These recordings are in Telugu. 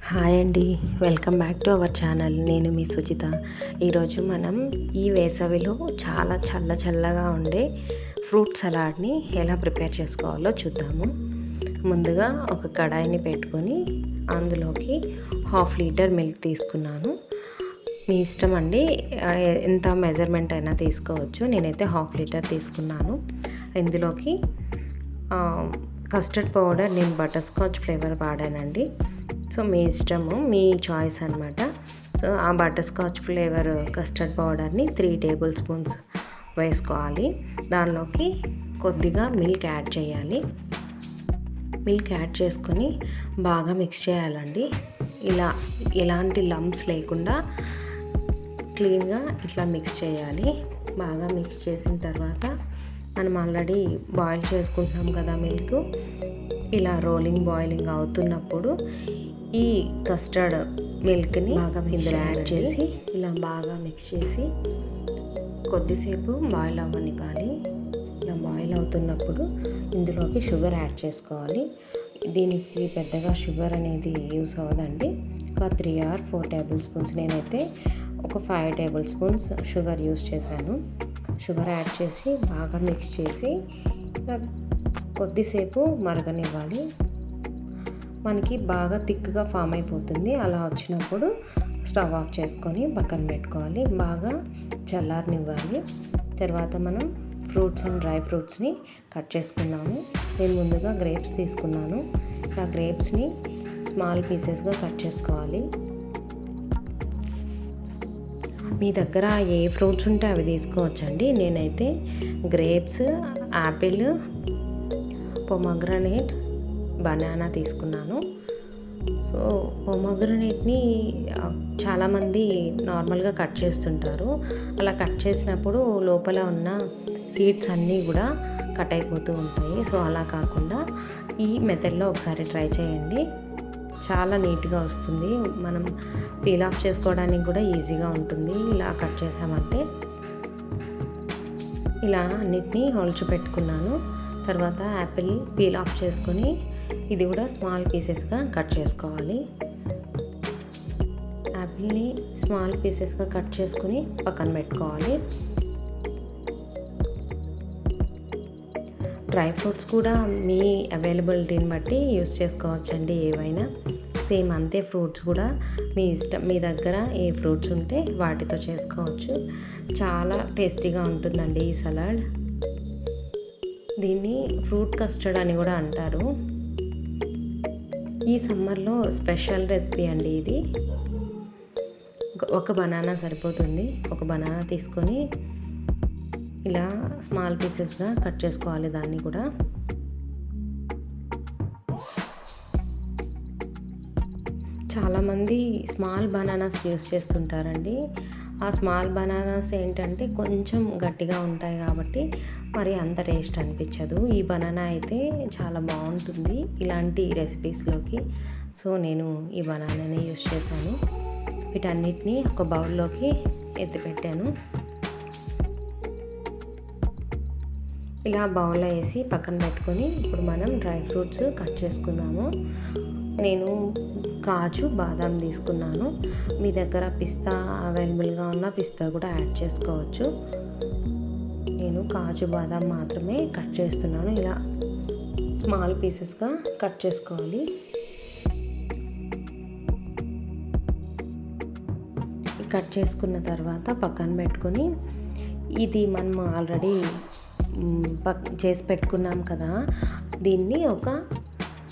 హాయ్ అండి, welcome back to our channel. నేను మీ సుజిత. ఈరోజు మనం ఈ వేసవిలో చాలా చల్లగా ఉండే ఫ్రూట్ సలాడ్ని ఎలా ప్రిపేర్ చేసుకోవాలో చూద్దాము. ముందుగా ఒక కడాయిని పెట్టుకొని అందులోకి 1/2 లీటర్ మిల్క్ తీసుకున్నాను. మీ ఇష్టం అండి, ఎంత మెజర్మెంట్ అయినా తీసుకోవచ్చు. నేనైతే 1/2 లీటర్ తీసుకున్నాను. ఇందులోకి కస్టర్డ్ పౌడర్, నేను బటర్ స్కాచ్ ఫ్లేవర్ వాడానండి. సో మీ ఇష్టము, మీ చాయిస్ అనమాట. సో ఆ బటర్ స్కాచ్ ఫ్లేవర్ కస్టర్డ్ పౌడర్ని 3 టేబుల్ స్పూన్స్ వేసుకోవాలి. దానిలోకి కొద్దిగా మిల్క్ యాడ్ చేయాలి. మిల్క్ యాడ్ చేసుకొని బాగా మిక్స్ చేయాలండి. ఇలా ఎలాంటి లంప్స్ లేకుండా క్లీన్గా ఇట్లా మిక్స్ చేయాలి. బాగా మిక్స్ చేసిన తర్వాత మనం ఆల్రెడీ బాయిల్ చేసుకుంటున్నాం కదా మిల్క్. ఇలా బాయిలింగ్ అవుతున్నప్పుడు ఈ కస్టర్డ్ మిల్క్ని బాగా ఇందులో యాడ్ చేసి ఇలా బాగా మిక్స్ చేసి కొద్దిసేపు బాయిల్ అవ్వనివ్వాలి. ఇలా బాయిల్ అవుతున్నప్పుడు ఇందులోకి షుగర్ యాడ్ చేసుకోవాలి. దీనికి పెద్దగా షుగర్ అనేది యూస్ అవ్వదండి. ఒక 3 or 4 టేబుల్ స్పూన్స్, నేనైతే ఒక 5 టేబుల్ స్పూన్స్ షుగర్ యూస్ చేశాను. షుగర్ యాడ్ చేసి బాగా మిక్స్ చేసి కొద్దిసేపు మరగనివ్వాలి. మనకి బాగా థిక్గా ఫామ్ అయిపోతుంది. అలా వచ్చినప్పుడు స్టవ్ ఆఫ్ చేసుకొని పక్కన పెట్టుకోవాలి. బాగా చల్లారనివ్వాలి. తర్వాత మనం ఫ్రూట్స్ అండ్ డ్రై ఫ్రూట్స్ని కట్ చేసుకున్నాము. నేను ముందుగా గ్రేప్స్ తీసుకున్నాను. ఆ గ్రేప్స్ని స్మాల్ పీసెస్గా కట్ చేసుకోవాలి. మీ దగ్గర ఏ ఫ్రూట్స్ ఉంటే అవి తీసుకోవచ్చండి. నేనైతే గ్రేప్స్, యాపిల్, పొమగ్రనేట్, బనానా తీసుకున్నాను. సో పొమగ్రనేట్ని చాలామంది నార్మల్గా కట్ చేస్తుంటారు. అలా కట్ చేసినప్పుడు లోపల ఉన్న సీడ్స్ అన్నీ కూడా కట్ అయిపోతూ ఉంటాయి. సో అలా కాకుండా ఈ మెథడ్లో ఒకసారి ట్రై చేయండి. చాలా నీట్గా వస్తుంది. మనం పీల్ ఆఫ్ చేసుకోవడానికి కూడా ఈజీగా ఉంటుంది ఇలా కట్ చేసామంటే. ఇలా అన్నిటినీ హోల్స్ పెట్టుకున్నాను. తర్వాత యాపిల్ పీల్ ఆఫ్ చేసుకొని ఇది కూడా స్మాల్ పీసెస్గా కట్ చేసుకోవాలి. యాపిల్ని స్మాల్ పీసెస్గా కట్ చేసుకొని పక్కన పెట్టుకోవాలి. డ్రై ఫ్రూట్స్ కూడా మీ అవైలబిలిటీని బట్టి యూస్ చేసుకోవచ్చండి. ఏవైనా సేమ్ అంతే. ఫ్రూట్స్ కూడా మీ ఇష్టం, మీ దగ్గర ఏ ఫ్రూట్స్ ఉంటే వాటితో చేసుకోవచ్చు. చాలా టేస్టీగా ఉంటుందండి ఈ సలాడ్. దీన్ని ఫ్రూట్ కస్టర్డ్ అని కూడా అంటారు. ఈ సమ్మర్లో స్పెషల్ రెసిపీ అండి ఇది. ఒక బనానా సరిపోతుంది. ఒక బనానా తీసుకొని ఇలా స్మాల్ పీసెస్గా కట్ చేసుకోవాలి. దాన్ని కూడా చాలామంది స్మాల్ బనానాస్ యూస్ చేస్తుంటారండి. ఆ స్మాల్ బనానాస్ ఏంటంటే కొంచెం గట్టిగా ఉంటాయి కాబట్టి మరి అంత టేస్ట్ అనిపించదు. ఈ బనానా అయితే చాలా బాగుంటుంది ఇలాంటి రెసిపీస్లోకి. సో నేను ఈ బనానాని యూస్ చేశాను. వీటన్నిటిని ఒక బౌల్లోకి ఎత్తిపెట్టాను. ఇలా బౌల్లో వేసి పక్కన పెట్టుకొని ఇప్పుడు మనం డ్రై ఫ్రూట్స్ కట్ చేసుకుందాము. నేను కాజు, బాదాం తీసుకున్నాను. మీ దగ్గర పిస్తా అవైలబుల్గా ఉన్న పిస్తా కూడా యాడ్ చేసుకోవచ్చు. నేను కాజు, బాదాం మాత్రమే కట్ చేస్తున్నాను. ఇలా స్మాల్ పీసెస్గా కట్ చేసుకోవాలి. కట్ చేసుకున్న తర్వాత పక్కన పెట్టుకొని ఇది మనం ఆల్రెడీ చేసి పెట్టుకున్నాం కదా, దీన్ని ఒక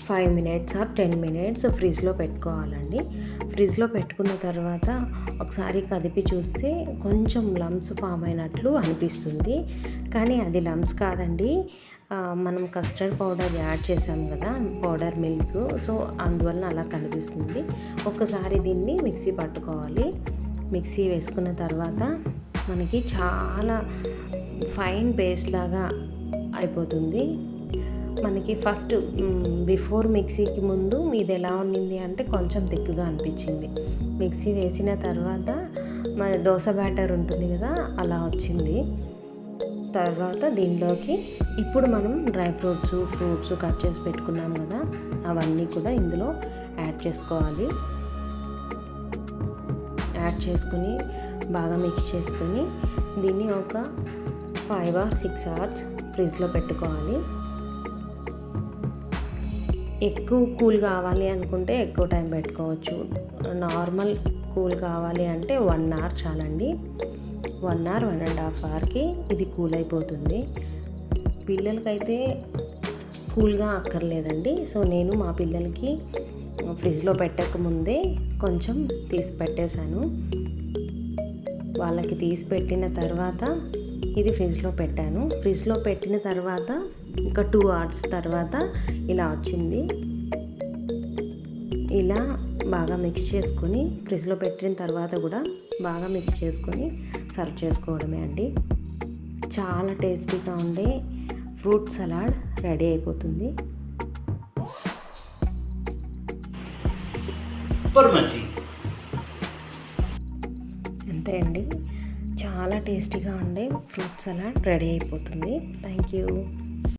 5 minutes or 10 minutes ఫ్రిడ్జ్లో పెట్టుకోవాలండి. ఫ్రిడ్జ్లో పెట్టుకున్న తర్వాత ఒకసారి కదిపి చూస్తే కొంచెం లంప్స్ ఫామ్ అయినట్లు అనిపిస్తుంది. కానీ అది లంప్స్ కాదండి, మనం కస్టర్డ్ పౌడర్ యాడ్ చేసాం కదా, పౌడర్ మిల్క్. సో అందువల్ల అలా కనిపిస్తుంది. ఒకసారి దీన్ని మిక్సీ పట్టుకోవాలి. మిక్సీ వేసుకున్న తర్వాత మనకి చాలా ఫైన్ పేస్ట్ లాగా అయిపోతుంది. మనకి ఫస్ట్ బిఫోర్ మిక్సీకి ముందు ఇది ఎలా ఉన్నింది అంటే కొంచెం థిక్గా అనిపించింది. మిక్సీ వేసిన తర్వాత మన దోశ బ్యాటర్ ఉంటుంది కదా, అలా వచ్చింది. తర్వాత దీనిలోకి ఇప్పుడు మనం డ్రై ఫ్రూట్స్ కట్ చేసి పెట్టుకున్నాం కదా, అవన్నీ కూడా ఇందులో యాడ్ చేసుకోవాలి. యాడ్ చేసుకుని బాగా మిక్స్ చేసుకుని దీన్ని ఒక 5 or 6 hours ఫ్రిడ్జ్లో పెట్టుకోవాలి. ఎక్కువ కూల్ కావాలి అనుకుంటే ఎక్కువ టైం పెట్టుకోవచ్చు. నార్మల్ కూల్ కావాలి అంటే 1 hour చాలండి. 1 or 1.5 hourకి ఇది కూల్ అయిపోతుంది. పిల్లలకైతే కూల్గా అక్కర్లేదండి. సో నేను మా పిల్లలకి ఫ్రిడ్జ్లో పెట్టకముందే కొంచెం తీసి పెట్టేశాను. వాళ్ళకి తీసి పెట్టిన తర్వాత ఇది ఫ్రిడ్జ్లో పెట్టాను. ఫ్రిడ్జ్లో పెట్టిన తర్వాత ఇంకా 2 hours తర్వాత ఇలా వచ్చింది. ఇలా బాగా మిక్స్ చేసుకొని ఫ్రిడ్జ్లో పెట్టిన తర్వాత కూడా బాగా మిక్స్ చేసుకొని సర్వ్ చేసుకోవడమే అండి. చాలా టేస్టీగా ఉండే ఫ్రూట్ సలాడ్ రెడీ అయిపోతుంది. అంతే అండి, చాలా టేస్టీగా ఉండే ఫ్రూట్ సలాడ్ రెడీ అయిపోతుంది. Thank you.